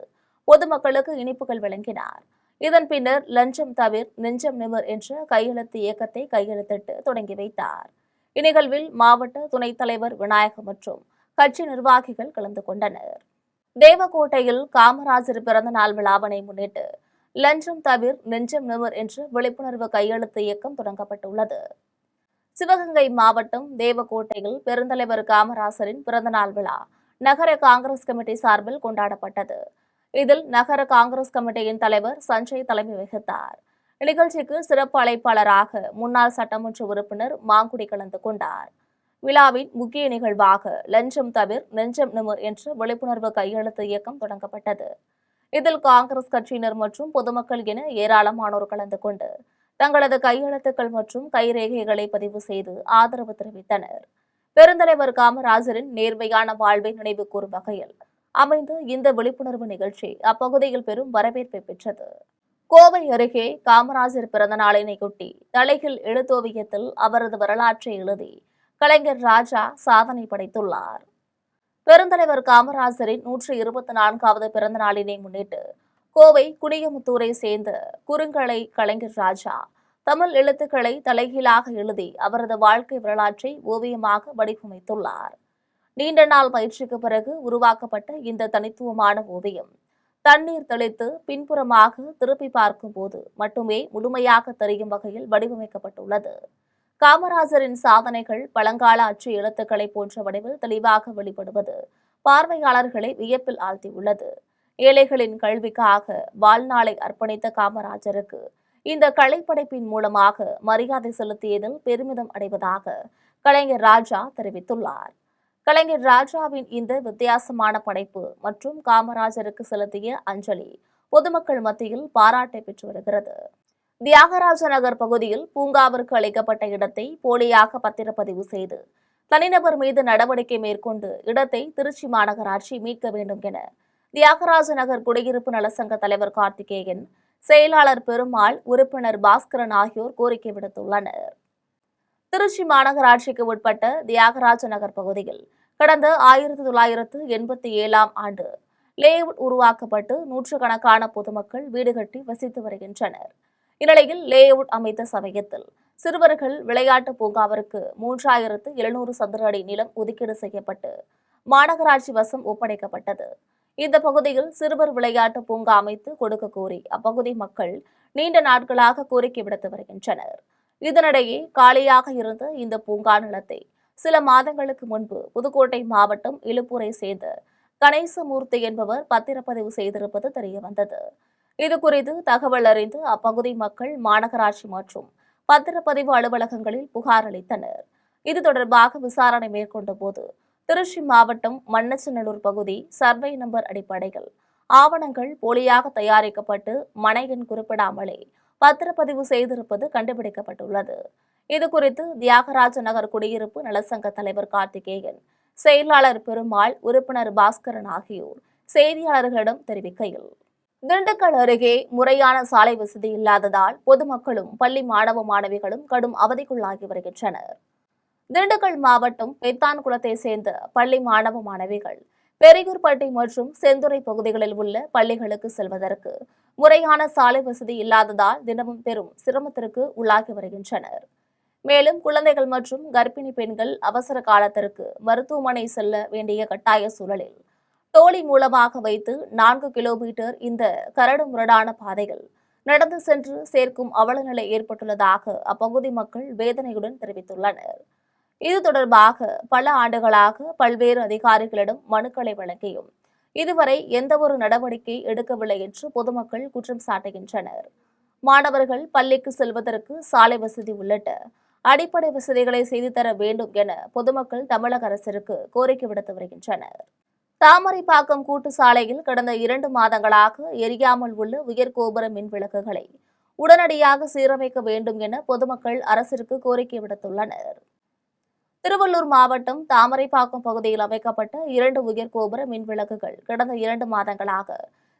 பொதுமக்களுக்கு இனிப்புகள் வழங்கினார். இதன் பின்னர் லஞ்சம் தவிர் நெஞ்சம் நிமிர் என்ற கையெழுத்து இயக்கத்தை கையெழுத்திட்டு தொடங்கி வைத்தார். இந்நிகழ்வில் மாவட்ட துணைத் தலைவர் விநாயகம் மற்றும் கட்சி நிர்வாகிகள் கலந்து கொண்டனர். தேவக்கோட்டையில் காமராஜர் பிறந்த நாள் விழாவினை முன்னிட்டு லஞ்சம் தவிர் நெஞ்சம் நிமிர் என்ற விழிப்புணர்வு கையெழுத்து இயக்கம் தொடங்கப்பட்டுள்ளது. சிவகங்கை மாவட்டம் தேவக்கோட்டையில் பெருந்தலைவர் காமராஜரின் பிறந்தநாள் விழா நகர காங்கிரஸ் கமிட்டி சார்பில் கொண்டாடப்பட்டது. இதில் நகர காங்கிரஸ் கமிட்டியின் தலைவர் சஞ்சய் தலைமை வகித்தார். இந்நிகழ்ச்சிக்கு சிறப்பு அழைப்பாளராக முன்னாள் சட்டமன்ற உறுப்பினர் மாங்குடி கலந்து கொண்டார். விழாவின் முக்கிய நிகழ்வாக லஞ்சம் தவிர் நெஞ்சம் நிமிர் என்ற விழிப்புணர்வு கையெழுத்து இயக்கம் தொடங்கப்பட்டது. இதில் காங்கிரஸ் கட்சியினர் மற்றும் பொதுமக்கள் என ஏராளமானோர் கலந்து கொண்டு தங்களது கையெழுத்துக்கள் மற்றும் கைரேகைகளை பதிவு செய்து ஆதரவு தெரிவித்தனர். பெருந்தலைவர் காமராஜரின் நேர்மையான வாழ்வை நினைவு கூறும் வகையில் அமைந்த இந்த விழிப்புணர்வு நிகழ்ச்சி அப்பகுதியில் பெரும் வரவேற்பை பெற்றது. கோவை அருகே காமராஜர் பிறந்த நாளினையொட்டி தலைகீழ் எழுத்தோவியத்தில் அவரது வரலாற்றை எழுதி கலைஞர் ராஜா சாதனை படைத்துள்ளார். பெருந்தலைவர் காமராஜரின் 124வது பிறந்த நாளினை முன்னிட்டு கோவை குடியமுத்தூரை சேர்ந்த குறுங்கலை கலைஞர் ராஜா தமிழ் எழுத்துக்களை தலைகீழாக எழுதி அவரது வாழ்க்கை வரலாற்றை ஓவியமாக வடிவமைத்துள்ளார். நீண்ட நாள் பயிற்சிக்கு பிறகு உருவாக்கப்பட்ட இந்த தனித்துவமான ஓவியம் தண்ணீர் தெளித்து பின்புறமாக திருப்பி பார்க்கும் போது மட்டுமே முழுமையாக தெரியும் வகையில் வடிவமைக்கப்பட்டுள்ளது. காமராஜரின் சாதனைகள் பழங்கால அச்சு எழுத்துக்களை போன்ற வடிவில் தெளிவாக வெளிப்படுவது பார்வையாளர்களை வியப்பில் ஆழ்த்தியுள்ளது. ஏழைகளின் கல்விக்காக வாழ்நாளை அர்ப்பணித்த காமராஜருக்கு இந்த கலைப்படைப்பின் மூலமாக மரியாதை செலுத்தியதில் பெருமிதம் அடைவதாக கலைஞர் ராஜா தெரிவித்துள்ளார். கலைஞர் ராஜாவின் இந்த வித்தியாசமான படைப்பு மற்றும் காமராஜருக்கு செலுத்திய அஞ்சலி பொதுமக்கள் மத்தியில் பாராட்டை பெற்று வருகிறது. தியாகராஜ நகர் பகுதியில் பூங்காவிற்கு அளிக்கப்பட்ட இடத்தை போலியாக பத்திரப்பதிவு செய்து தனிநபர் மீது நடவடிக்கை மேற்கொண்டு இடத்தை திருச்சி மாநகராட்சி மீட்க வேண்டும் என தியாகராஜ நகர் குடியிருப்பு நலசங்க தலைவர் கார்த்திகேயன், செயலாளர் பெருமாள், உறுப்பினர் பாஸ்கரன் ஆகியோர் கோரிக்கை விடுத்துள்ளனர். திருச்சி மாநகராட்சிக்கு உட்பட்ட தியாகராஜ நகர் பகுதியில் கடந்த 1987ஆம் ஆண்டு லேஅவுட் உருவாக்கப்பட்டு நூற்றுக்கணக்கான பொதுமக்கள் வீடு கட்டி வசித்து வருகின்றனர். இந்நிலையில் லேஅவுட் அமைத்த சமயத்தில் சிறுவர்கள் விளையாட்டு பூங்காவிற்கு 3700 சதுர அடி நிலம் ஒதுக்கீடு செய்யப்பட்டு மாநகராட்சி வசம் ஒப்படைக்கப்பட்டது. இந்த பகுதியில் சிறுவர் விளையாட்டு பூங்கா அமைத்து கொடுக்க கோரி அப்பகுதி மக்கள் நீண்ட நாட்களாக கோரிக்கை விடுத்து வருகின்றனர். இதனிடையே காலியாக இருந்த இந்த பூங்கா நிலத்தை சில மாதங்களுக்கு முன்பு புதுக்கோட்டை மாவட்டம் இலுப்பூரை சேர்ந்த கணேசமூர்த்தி என்பவர் பத்திரப்பதிவு செய்திருப்பது தெரியவந்தது. இதுகுறித்து தகவல் அறிந்து அப்பகுதி மக்கள் மாநகராட்சி மற்றும் பத்திரப்பதிவு அலுவலகங்களில் புகார் அளித்தனர். இது தொடர்பாக விசாரணை மேற்கொண்ட போது திருச்சி மாவட்டம் மண்ணச்சநல்லூர் பகுதி சர்வே நம்பர் அடிப்படையில் ஆவணங்கள் போலியாக தயாரிக்கப்பட்டு மனை எண் குறிப்பிடாமலே பத்திரப்பதிவு செய்திருப்பது கண்டுபிடிக்கப்பட்டுள்ளது. இதுகுறித்து தியாகராஜ நகர் குடியிருப்பு நலசங்க தலைவர் கார்த்திகேயன், செயலாளர் பெருமாள், உறுப்பினர் பாஸ்கரன் ஆகியோர் செய்தியாளர்களிடம் தெரிவிக்கையில், திண்டுக்கல் அருகே முறையான சாலை வசதி இல்லாததால் பொதுமக்களும் பள்ளி மாணவ மாணவிகளும் கடும் அவதிக்குள்ளாகி வருகின்றனர். திண்டுக்கல் மாவட்டம் பெத்தான்குளத்தை சேர்ந்த பள்ளி மாணவ மாணவிகள் பெரியூர்பட்டி மற்றும் செந்துறை பகுதிகளில் உள்ள பள்ளிகளுக்கு செல்வதற்கு முறையான சாலை வசதி இல்லாததால் தினமும் பெரும் சிரமத்திற்கு உள்ளாகி வருகின்றனர். மேலும் குழந்தைகள் மற்றும் கர்ப்பிணி பெண்கள் அவசர காலத்திற்கு மருத்துவமனை செல்ல வேண்டிய கட்டாய சூழலில் டோலி மூலமாக வைத்து 4 கிலோமீட்டர் இந்த கரடு முரடான பாதைகள் நடந்து சென்று சேர்க்கும் அவலநிலை ஏற்பட்டுள்ளதாக அப்பகுதி மக்கள் வேதனையுடன் தெரிவித்துள்ளனர். இது தொடர்பாக பல ஆண்டுகளாக பல்வேறு அதிகாரிகளிடம் மனுக்களை வழங்கியும் இதுவரை எந்தவொரு நடவடிக்கை எடுக்கவில்லை என்று பொதுமக்கள் குற்றம் சாட்டுகின்றனர். மாணவர்கள் பள்ளிக்கு செல்வதற்கு சாலை வசதி உள்ளிட்ட அடிப்படை வசதிகளை செய்து தர வேண்டும் என பொதுமக்கள் தமிழக அரசிற்கு கோரிக்கை விடுத்து வருகின்றனர். தாமரைப்பாக்கம் கூட்டு சாலையில் கடந்த 2 மாதங்களாக எரியாமல் உள்ள உயர்கோபுர மின் விளக்குகளை உடனடியாக சீரமைக்க வேண்டும் என பொதுமக்கள் அரசிற்கு கோரிக்கை விடுத்துள்ளனர். திருவள்ளூர் மாவட்டம் தாமரைப்பாக்கம் பகுதியில் அமைக்கப்பட்ட 2 உயர்கோபுர மின் விளக்குகள் கடந்த 2 மாதங்களாக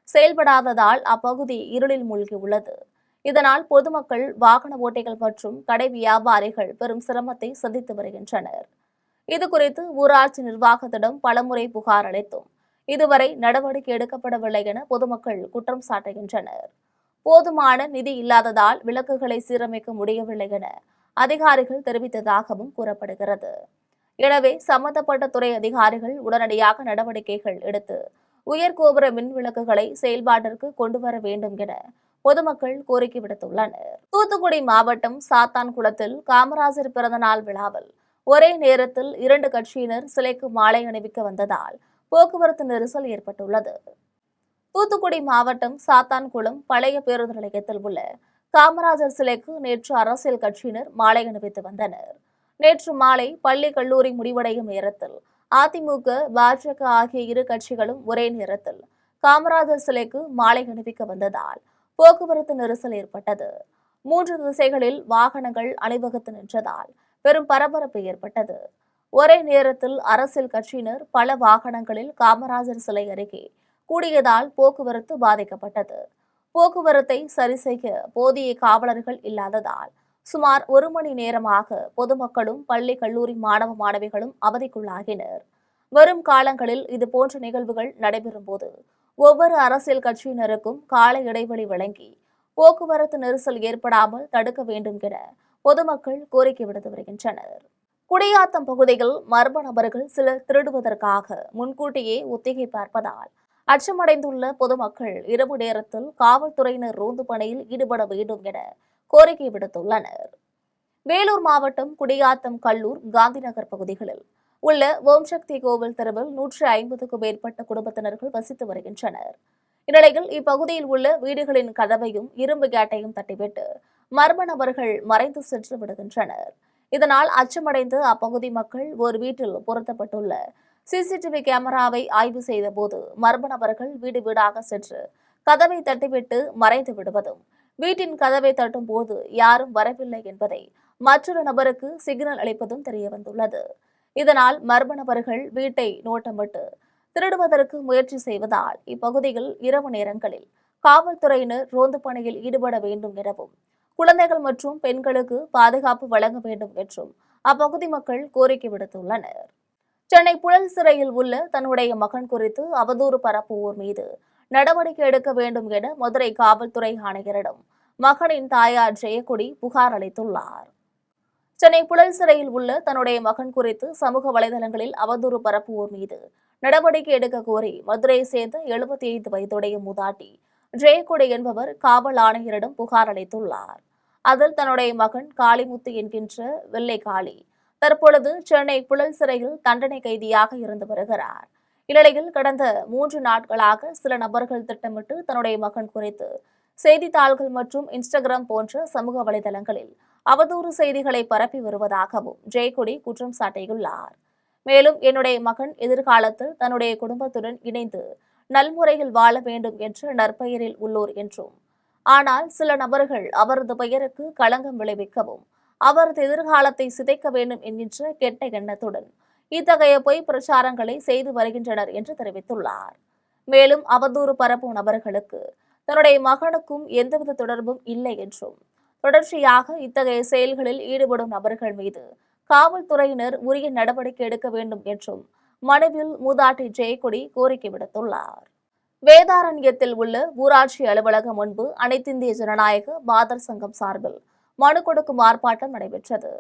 செயல்படாததால் அப்பகுதி இருளில் மூழ்கியுள்ளது. இதனால் பொதுமக்கள், வாகன ஓட்டிகள் மற்றும் கடை வியாபாரிகள் பெரும் சிரமத்தை சந்தித்து வருகின்றனர். இதுகுறித்து ஊராட்சி நிர்வாகத்திடம் பலமுறை புகார் அளித்தும் இதுவரை நடவடிக்கை எடுக்கப்படவில்லை என பொதுமக்கள் குற்றம் சாட்டுகின்றனர். போதுமான நிதி இல்லாததால் விளக்குகளை சீரமைக்க முடியவில்லை என அதிகாரிகள் தெரிவித்ததாகவும் கூறப்படுகிறது. எனவே சம்பந்தப்பட்ட துறை அதிகாரிகள் உடனடியாக நடவடிக்கைகள் எடுத்து உயர்கோபுர மின் விளக்குகளை செயல்பாட்டிற்கு கொண்டுவர வேண்டும் என பொதுமக்கள் கோரிக்கை விடுத்துள்ளனர். தூத்துக்குடி மாவட்டம் சாத்தான்குளத்தில் காமராஜர் பிறந்தநாள் விழாவில் ஒரே நேரத்தில் 2 கட்சியினர் சிலைக்கு மாலை அணிவிக்க வந்ததால் போக்குவரத்து நெரிசல் ஏற்பட்டுள்ளது. தூத்துக்குடி மாவட்டம் சாத்தான்குளம் பழைய பேருந்து நிலையத்தில் உள்ள காமராஜர் சிலைக்கு நேற்று அரசியல் கட்சியினர் மாலை அணிவித்து வந்தனர். நேற்று மாலை பள்ளி கல்லூரி முடிவடையும் நேரத்தில் அதிமுக, பாஜக ஆகிய 2 கட்சிகளும் ஒரே நேரத்தில் காமராஜர் சிலைக்கு மாலை அணிவிக்க வந்ததால் போக்குவரத்து நெரிசல் ஏற்பட்டது. 3 திசைகளில் வாகனங்கள் அணிவகுத்து நின்றதால் பெரும் பரபரப்பு ஏற்பட்டது. ஒரே நேரத்தில் அரசியல் கட்சியினர் பல வாகனங்களில் காமராஜர் சிலை அருகே கூடியதால் போக்குவரத்து பாதிக்கப்பட்டது. போக்குவரத்தை சரி செய்ய போதிய காவலர்கள் இல்லாததால் சுமார் 1 மணி நேரமாக பொதுமக்களும் பள்ளி கல்லூரி மாணவ மாணவிகளும் அவதிக்குள்ளாகினர். வரும் காலங்களில் இதுபோன்ற நிகழ்வுகள் நடைபெறும் போது ஒவ்வொரு அரசியல் கட்சியினருக்கும் கால இடைவெளி வழங்கி போக்குவரத்து நெரிசல் ஏற்படாமல் தடுக்க வேண்டும் என பொதுமக்கள் கோரிக்கை விடுத்து வருகின்றனர். குடியாத்தம் பகுதியில் மர்ம நபர்கள் சிலர் திருடுவதற்காக முன்கூட்டியே ஒத்திகை பார்ப்பதால் அச்சமடைந்துள்ள பொதுமக்கள் இரவு நேரத்தில் காவல்துறையினர் ரோந்து பணியில் ஈடுபட வேண்டும் என கோரிக்கை விடுத்துள்ளனர். வேலூர் மாவட்டம் குடியாத்தம், கல்லூர், காந்திநகர் பகுதிகளில் உள்ள ஓம் சக்தி கோவில் தெருவில் 150க்கும் மேற்பட்ட குடும்பத்தினர்கள் வசித்து வருகின்றனர். இந்நிலையில் இப்பகுதியில் உள்ள வீடுகளின் கதவையும் இரும்பு கேட்டையும் தட்டிவிட்டு மர்ம நபர்கள் மறைந்து சென்று விடுகின்றனர். இதனால் அச்சமடைந்து அப்பகுதி மக்கள் ஒரு வீட்டில் பொருத்தப்பட்டுள்ள சிசிடிவி கேமராவை ஆய்வு செய்தபோது மர்ம நபர்கள் வீடு வீடாக சென்று கதவை தட்டிவிட்டு மறைந்து விடுவதும், வீட்டின் கதவை தட்டும் போது யாரும் வரவில்லை என்பதை மற்றொரு நபருக்கு சிக்னல் அளிப்பதும் தெரியவந்துள்ளது. இதனால் மர்ம நபர்கள் வீட்டை நோட்டமிட்டு திருடுவதற்கு முயற்சி செய்வதால் இப்பகுதியில் இரவு நேரங்களில் காவல்துறையினர் ரோந்து பணியில் ஈடுபட வேண்டும் எனவும், குழந்தைகள் மற்றும் பெண்களுக்கு பாதுகாப்பு வழங்க வேண்டும் என்றும் அப்பகுதி மக்கள் கோரிக்கை விடுத்துள்ளனர். சென்னை புழல் சிறையில் உள்ள தன்னுடைய மகன் குறித்து அவதூறு பரப்புவோர் மீது நடவடிக்கை எடுக்க வேண்டும் என மதுரை காவல்துறை ஆணையரிடம் மகனின் தாயார் ஜெயக்கொடி புகார் அளித்துள்ளார். சென்னை புழல் சிறையில் உள்ள தன்னுடைய மகன் குறித்து சமூக வலைதளங்களில் அவதூறு பரப்புவோர் மீது நடவடிக்கை எடுக்க கோரி மதுரையை சேர்ந்த 75 வயதுடைய மூதாட்டி ஜெயக்கொடி என்பவர் காவல் ஆணையரிடம் புகார் அளித்துள்ளார். அதில் தன்னுடைய மகன் காளிமுத்து என்கின்ற வெள்ளை காளி தற்பொழுது சென்னை புழல் சிறையில் தண்டனை கைதியாக இருந்து வருகிறார். இந்நிலையில் கடந்த 3 நாட்களாக சில நபர்கள் திட்டமிட்டு தன்னுடைய மகன் குறித்து செய்தித்தாள்கள் மற்றும் இன்ஸ்டாகிராம் போன்ற சமூக வலைதளங்களில் அவதூறு செய்திகளை பரப்பி வருவதாகவும் ஜெயக்கொடி குற்றம் சாட்டியுள்ளார். மேலும் என்னுடைய மகன் எதிர்காலத்தில் தன்னுடைய குடும்பத்துடன் இணைந்து நல்முறையில் வாழ வேண்டும் என்ற நற்பெயரில் உள்ளோர் என்றும், ஆனால் சில நபர்கள் அவரது பெயருக்கு களங்கம் விளைவிக்கவும் அவரது எதிர்காலத்தை சிதைக்க வேண்டும் என்கின்ற கெட்ட எண்ணத்துடன் இத்தகைய பொய் பிரச்சாரங்களை செய்து வருகின்றனர் என்று தெரிவித்துள்ளார். மேலும் அவதூறு பரப்பும் நபர்களுக்கு தன்னுடைய மகனுக்கும் எந்தவித தொடர்பும் இல்லை என்றும், தொடர்ச்சியாக இத்தகைய செயல்களில் ஈடுபடும் நபர்கள் மீது காவல்துறையினர் உரிய நடவடிக்கை எடுக்க வேண்டும் என்றும் மனுவில் மூதாட்டி ஜெயக்கொடி கோரிக்கை விடுத்துள்ளார். வேதாரண்யத்தில் உள்ள ஊராட்சி அலுவலகம் முன்பு அனைத்திந்திய ஜனநாயக மாதர் சங்கம் சார்பில் மனு கொடுக்கும் ஆர்ப்பாட்டம் நடைபெற்றது.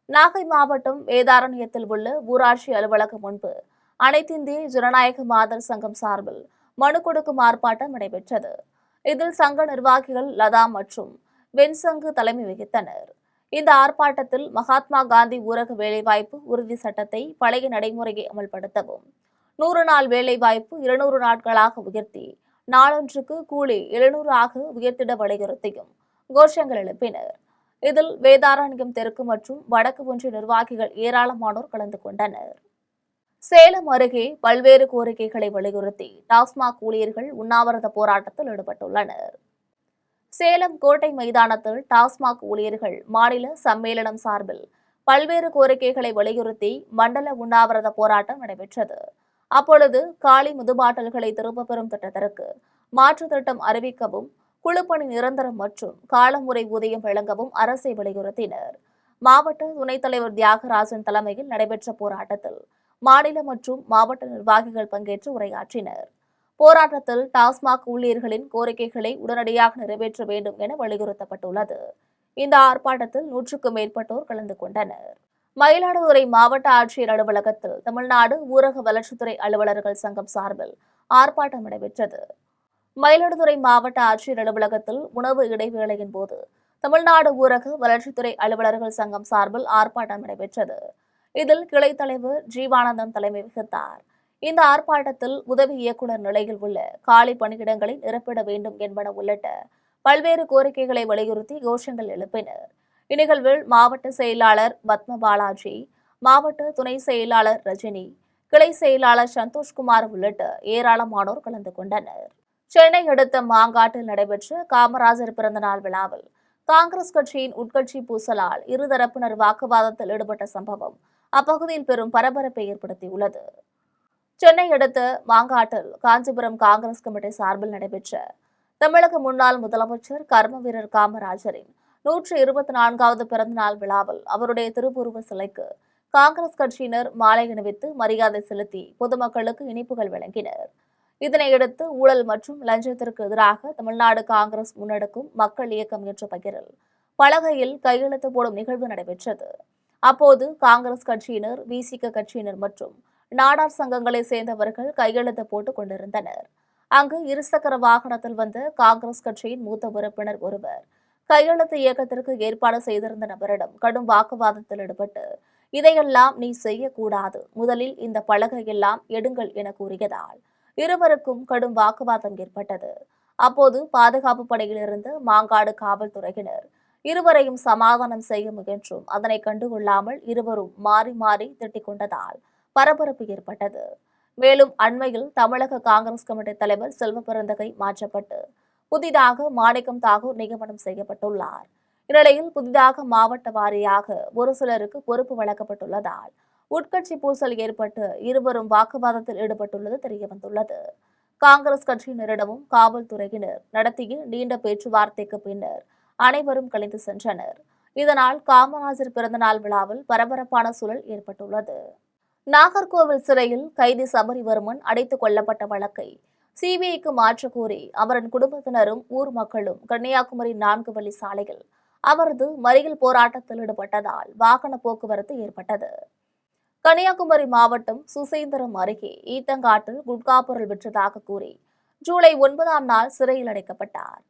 நாகை மாவட்டம் வேதாரண்யத்தில் உள்ள ஊராட்சி அலுவலகம் முன்பு அனைத்திந்திய ஜனநாயக மாதர் சங்கம் சார்பில் மனு கொடுக்கும் ஆர்ப்பாட்டம் நடைபெற்றது. இதில் சங்க நிர்வாகிகள் லதா மற்றும் வெண்சங்கு தலைமை வகித்தனர். இந்த ஆர்ப்பாட்டத்தில் மகாத்மா காந்தி ஊரக வேலைவாய்ப்பு உறுதி சட்டத்தை பழைய நடைமுறையை அமல்படுத்தவும், 100 நாள் வேலைவாய்ப்பு 200 நாட்களாக உயர்த்தி நாளொன்றுக்கு கூலி 700 ஆக உயர்த்திட வலியுறுத்தியும் கோஷங்கள் எழுப்பினர். இதில் வேதாரண்யம் தெற்கு மற்றும் வடக்கு ஒன்றிய நிர்வாகிகள் ஏராளமானோர் கலந்து கொண்டனர். சேலம் அருகே பல்வேறு கோரிக்கைகளை வலியுறுத்தி டாஸ்மாக் ஊழியர்கள் உண்ணாவிரத போராட்டத்தில் ஈடுபட்டுள்ளனர். சேலம் கோட்டை மைதானத்தில் டாஸ்மாக் ஊழியர்கள் மாநில சம்மேளனம் சார்பில் பல்வேறு கோரிக்கைகளை வலியுறுத்தி மண்டல உண்ணாவிரத போராட்டம் நடைபெற்றது. அப்பொழுது காலி மதுபாட்டல்களை திரும்பப் பெறும் திட்டத்திற்கு மாற்று திட்டம் அறிவிக்கவும், குழுப்பணி நிரந்தரம் மற்றும் காலமுறை ஊதியம் வழங்கவும் அரசை வலியுறுத்தினர். மாவட்ட துணைத் தலைவர் தியாகராஜன் தலைமையில் நடைபெற்ற போராட்டத்தில் மாநில மற்றும் மாவட்ட நிர்வாகிகள் பங்கேற்று உரையாற்றினர். போராட்டத்தில் டாஸ்மாக் ஊழியர்களின் கோரிக்கைகளை உடனடியாக நிறைவேற்ற வேண்டும் என வலியுறுத்தப்பட்டுள்ளது. இந்த ஆர்ப்பாட்டத்தில் 100க்கும் மேற்பட்டோர் கலந்து கொண்டனர். மயிலாடுதுறை மாவட்ட ஆட்சியர் அலுவலகத்தில் தமிழ்நாடு ஊரக வளர்ச்சித்துறை அலுவலர்கள் சங்கம் சார்பில் ஆர்ப்பாட்டம் நடைபெற்றது. மயிலாடுதுறை மாவட்ட ஆட்சியர் அலுவலகத்தில் உணவு இடைவேளையின் போது தமிழ்நாடு ஊரக வளர்ச்சித்துறை அலுவலர்கள் சங்கம் சார்பில் ஆர்ப்பாட்டம் நடைபெற்றது. இதில் கிளை தலைவர் ஜீவானந்தம் தலைமை வகித்தார். இந்த ஆர்ப்பாட்டத்தில் உதவி இயக்குநர் நிலையில் உள்ள காலி பணியிடங்களை நிரப்பிட வேண்டும் என்பன உள்ளிட்ட பல்வேறு கோரிக்கைகளை வலியுறுத்தி கோஷங்கள் எழுப்பினர். இந்நிகழ்வில் மாவட்ட செயலாளர் பத்ம பாலாஜி, மாவட்ட துணை செயலாளர் ரஜினி, கிளை செயலாளர் சந்தோஷ்குமார் உள்ளிட்ட ஏராளமானோர் கலந்து கொண்டனர். சென்னை அடுத்த மாங்காட்டில் நடைபெற்ற காமராஜர் பிறந்தநாள் விழாவில் காங்கிரஸ் கட்சியின் உட்கட்சி பூசலால் இருதரப்பினர் வாக்குவாதத்தில் ஈடுபட்ட சம்பவம் அப்பகுதியில் பெரும் பரபரப்பை ஏற்படுத்தியுள்ளது. சென்னை அடுத்த மாங்காட்டில் காஞ்சிபுரம் காங்கிரஸ் கமிட்டி சார்பில் நடைபெற்ற தமிழக முன்னாள் முதலமைச்சர் கர்ம வீரர் காமராஜரின் 124வது பிறந்தநாள் விழாவில் அவருடைய திருவுருவ சிலைக்கு காங்கிரஸ் கட்சியினர் மாலை அணிவித்து மரியாதை செலுத்தி பொதுமக்களுக்கு இனிப்புகள் வழங்கினர். இதனையடுத்து ஊழல் மற்றும் லஞ்சத்திற்கு எதிராக தமிழ்நாடு காங்கிரஸ் முன்னெடுக்கும் மக்கள் இயக்கம் என்ற பெயரில் பலகையில் கையெழுத்து போடும் நிகழ்வு நடைபெற்றது. அப்போது காங்கிரஸ் கட்சியினர், விசிக கட்சியினர் மற்றும் நாடார் சங்கங்களை சேர்ந்தவர்கள் கையெழுத்து போட்டுக் கொண்டிருந்தனர். அங்கு இருசக்கர வாகனத்தில் வந்த காங்கிரஸ் கட்சியின் மூத்த உறுப்பினர் ஒருவர் கையெழுத்து இயக்கத்திற்கு ஏற்பாடு செய்திருந்த நபரிடம் கடும் வாக்குவாதத்தில் ஈடுபட்டு, இதையெல்லாம் நீ செய்யக்கூடாது, முதலில் இந்த பலகையெல்லாம் எடுங்கள் என கூறியதால் இருவருக்கும் கடும் வாக்குவாதம் ஏற்பட்டது. அப்போது பாதுகாப்பு படையில் இருந்த மாங்காடு காவல்துறையினர் இருவரையும் சமாதானம் செய்ய முயன்றும் அதனை கண்டுகொள்ளாமல் இருவரும் மாறி மாறி திட்டிக் கொண்டதால் பரபரப்பு ஏற்பட்டது. மேலும் அண்மையில் தமிழக காங்கிரஸ் கமிட்டி தலைவர் செல்வ பெருந்தகை மாற்றப்பட்டு புதிதாக மாணிக்கம் தாகூர் நியமனம் செய்யப்பட்டுள்ளார். இந்நிலையில் புதிதாக மாவட்ட வாரியாக ஒரு சிலருக்கு பொறுப்பு வழங்கப்பட்டுள்ளதால் உட்கட்சி பூசல் ஏற்பட்டு இருவரும் வாக்குவாதத்தில் ஈடுபட்டுள்ளது தெரியவந்துள்ளது. காங்கிரஸ் கட்சியினரிடமும் காவல்துறையினர் நடத்திய நீண்ட பேச்சுவார்த்தைக்கு பின்னர் அனைவரும் கலைந்து சென்றனர். இதனால் காமராஜர் பிறந்தநாள் விழாவில் பரபரப்பான சூழல் ஏற்பட்டுள்ளது. நாகர்கோவில் சிறையில் கைதி சபரிவர்மன் அடைத்துக் கொல்லப்பட்ட வழக்கை சிபிஐக்கு மாற்றக் கோரி அவரின் குடும்பத்தினரும் ஊர் மக்களும் கன்னியாகுமரி 4 வழி சாலையில் அவரது மறியல் போராட்டத்தில் ஈடுபட்டதால் வாகன போக்குவரத்து ஏற்பட்டது. கன்னியாகுமரி மாவட்டம் சுசீந்திரம் அருகே ஈத்தங்காட்டில் குட்கா பொருள் விற்றதாக கூறி ஜூலை 9ஆம் நாள் சிறையில் அடைக்கப்பட்டார்.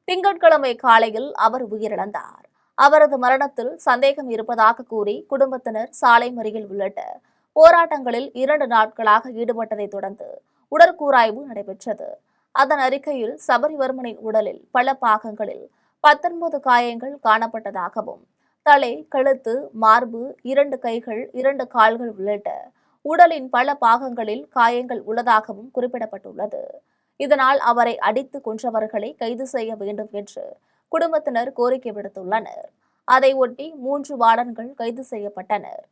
திங்கட்கிழமை காலையில் அவர் உயிரிழந்தார். அவரது மரணத்தில் சந்தேகம் இருப்பதாக கூறி குடும்பத்தினர் சாலை மறியல் உள்ளிட்ட போராட்டங்களில் 2 நாட்களாக ஈடுபட்டதை தொடர்ந்து உடற்கூராய்வு நடைபெற்றது. அதன் அறிக்கையில் சபரிவர்மனின் உடலில் பல பாகங்களில் 19 காயங்கள் காணப்பட்டதாகவும் தலை, கழுத்து, மார்பு, 2 கைகள், 2 கால்கள் உள்ளிட்ட உடலின் பல பாகங்களில் காயங்கள் உள்ளதாகவும் குறிப்பிடப்பட்டுள்ளது. இதனால் அவரை அடித்து கொன்றவர்களை கைது செய்ய வேண்டும் என்று குடும்பத்தினர் கோரிக்கை விடுத்துள்ளனர். அதை ஒட்டி 3 வார்டன்கள் கைது செய்யப்பட்டனர்.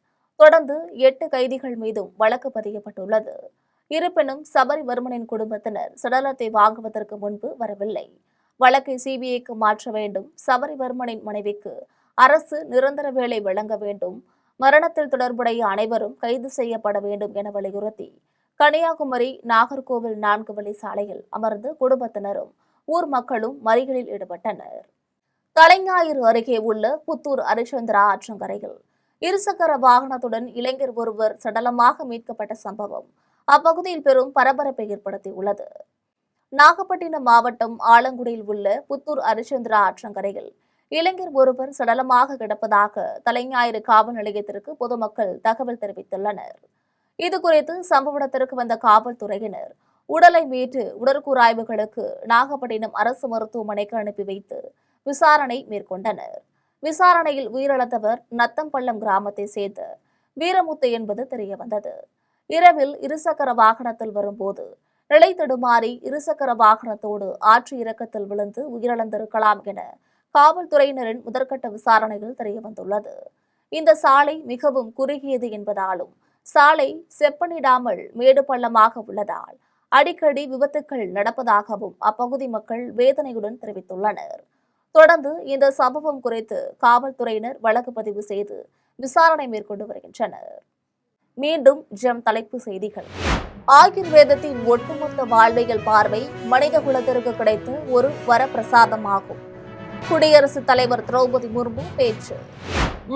தொடர்ந்து 8 கைதிகள் மீதும் வழக்கு பதியப்பட்டுள்ளது. இருப்பினும் சபரிவர்மனின் குடும்பத்தினர் சடலத்தை வாங்குவதற்கு முன்பு வரவில்லை. வழக்கை சிபிஐக்கு மாற்ற வேண்டும். சபரிவர்மனின் மனைவிக்கு அரசு நிரந்தர வேலை வழங்க வேண்டும். மரணத்தில் தொடர்புடைய அனைவரும் கைது செய்யப்பட வேண்டும் என வலியுறுத்தி கன்னியாகுமரி நாகர்கோவில் 4 வழி சாலையில் அமர்ந்து குடும்பத்தினரும் ஊர் மக்களும் மறியலில் ஈடுபட்டனர். தலைஞாயிறு அருகே உள்ள புத்தூர் ஹரிச்சந்திரா ஆற்றங்கரையில் இருசக்கர வாகனத்துடன் இளைஞர் ஒருவர் சடலமாக மீட்கப்பட்ட சம்பவம் அப்பகுதியில் பெரும் பரபரப்பை ஏற்படுத்தியுள்ளது. நாகப்பட்டினம் மாவட்டம் ஆலங்குடியில் உள்ள புத்தூர் ஹரிச்சந்திரா ஆற்றங்கரையில் இளைஞர் ஒருவர் சடலமாக கிடப்பதாக தலைஞாயிறு காவல் நிலையத்திற்கு பொதுமக்கள் தகவல் தெரிவித்துள்ளனர். இதுகுறித்து சம்பவ இடத்திற்கு வந்த காவல்துறையினர் உடலை மீட்டு உடற்கூறாய்வுகளுக்கு நாகப்பட்டினம் அரசு மருத்துவமனைக்கு அனுப்பி வைத்து விசாரணை மேற்கொண்டனர். விசாரணையில் உயிரிழந்தவர் நத்தம்பள்ளம் கிராமத்தை சேர்ந்த வீரமுத்து என்பது தெரியவந்தது. இரவில் இருசக்கர வாகனத்தில் வரும்போது நிலை தடுமாறி இருசக்கர வாகனத்தோடு ஆற்று இறக்கத்தில் விழுந்து உயிரிழந்திருக்கலாம் என காவல்துறையினரின் முதற்கட்ட விசாரணையில் தெரியவந்துள்ளது. இந்த சாலை மிகவும் குறுகியது என்பதாலும் சாலை செப்பனிடாமல் மேடு பள்ளமாக உள்ளதால் அடிக்கடி விபத்துக்கள் நடப்பதாகவும் அப்பகுதி மக்கள் வேதனையுடன் தெரிவித்துள்ளனர். தொடர்ந்து இந்த சம்பவம் குறித்து காவல்துறையினர் வழக்கு பதிவு செய்து விசாரணை மேற்கொண்டு வருகின்றனர். மீண்டும் ஜெம் தலைப்பு செய்திகள். ஆயுர்வேதத்தின் ஒட்டுமொத்த வாழ்வியல் பார்வை மனித குலத்திற்கு கிடைத்த ஒரு வரப்பிரசாதமாகும். குடியரசுத் தலைவர் திரௌபதி முர்மு பேச்சு.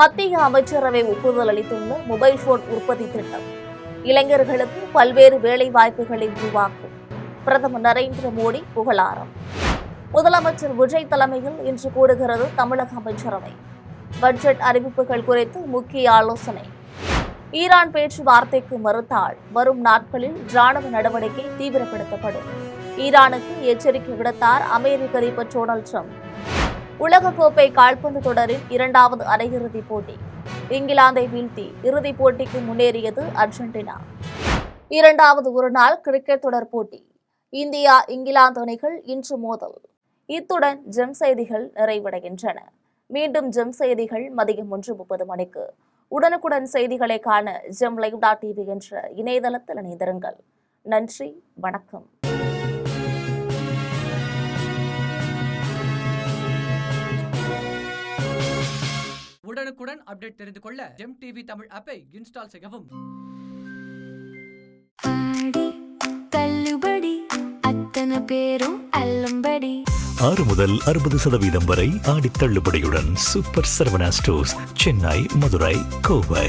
மத்திய அமைச்சரவை ஒப்புதல் அளித்துள்ள மொபைல் போன் உற்பத்தி திட்டம் இளைஞர்களுக்கு பல்வேறு வேலை வாய்ப்புகளை உருவாக்கும். பிரதமர் நரேந்திர மோடி புகழாரம். முதலமைச்சர் விஜய் தலைமையில் இன்று கூடுகிறது தமிழக அமைச்சரவை. பட்ஜெட் அறிவிப்புகள் குறித்து முக்கிய ஆலோசனை. ஈரான் பேச்சுவார்த்தைக்கு மறுத்தால் வரும் நாட்களில் ராணுவ நடவடிக்கை தீவிரப்படுத்தப்படும். ஈரானுக்கு எச்சரிக்கை விடுத்தார் அமெரிக்க அதிபர் டொனால்ட் ட்ரம்ப். உலகக்கோப்பை கால்பந்து தொடரின் 2வது அரையிறுதிப் போட்டி. இங்கிலாந்தை வீழ்த்தி இறுதிப் போட்டிக்கு முன்னேறியது அர்ஜென்டினா. 2வது ஒருநாள் கிரிக்கெட் தொடர் போட்டி. இந்தியா இங்கிலாந்து அணிகள் இன்று மோதல். இத்துடன் ஜெம் செய்திகள் நிறைவடைகின்றன. மீண்டும் ஜெம் செய்திகள் மதியம் 1:30 மணிக்கு. உடனுக்குடன் செய்திகளை காண gemlive.tv என்ற இணையதளத்தில் இணைந்திருங்கள். நன்றி, வணக்கம். உடனுக்குடன் அப்டேட் தெரிந்து கொள்ள ஜெம் டிவி தமிழ் ஆப்பை இன்ஸ்டால் செய்யவும். ஆடி தள்ளுபடி அத்தனை பேரும் அள்ளும்படி. 6 முதல் 60% வரை ஆடி தள்ளுபடியுடன் சூப்பர் சரவணா ஸ்டோர்ஸ், சென்னை, மதுரை, கோவை.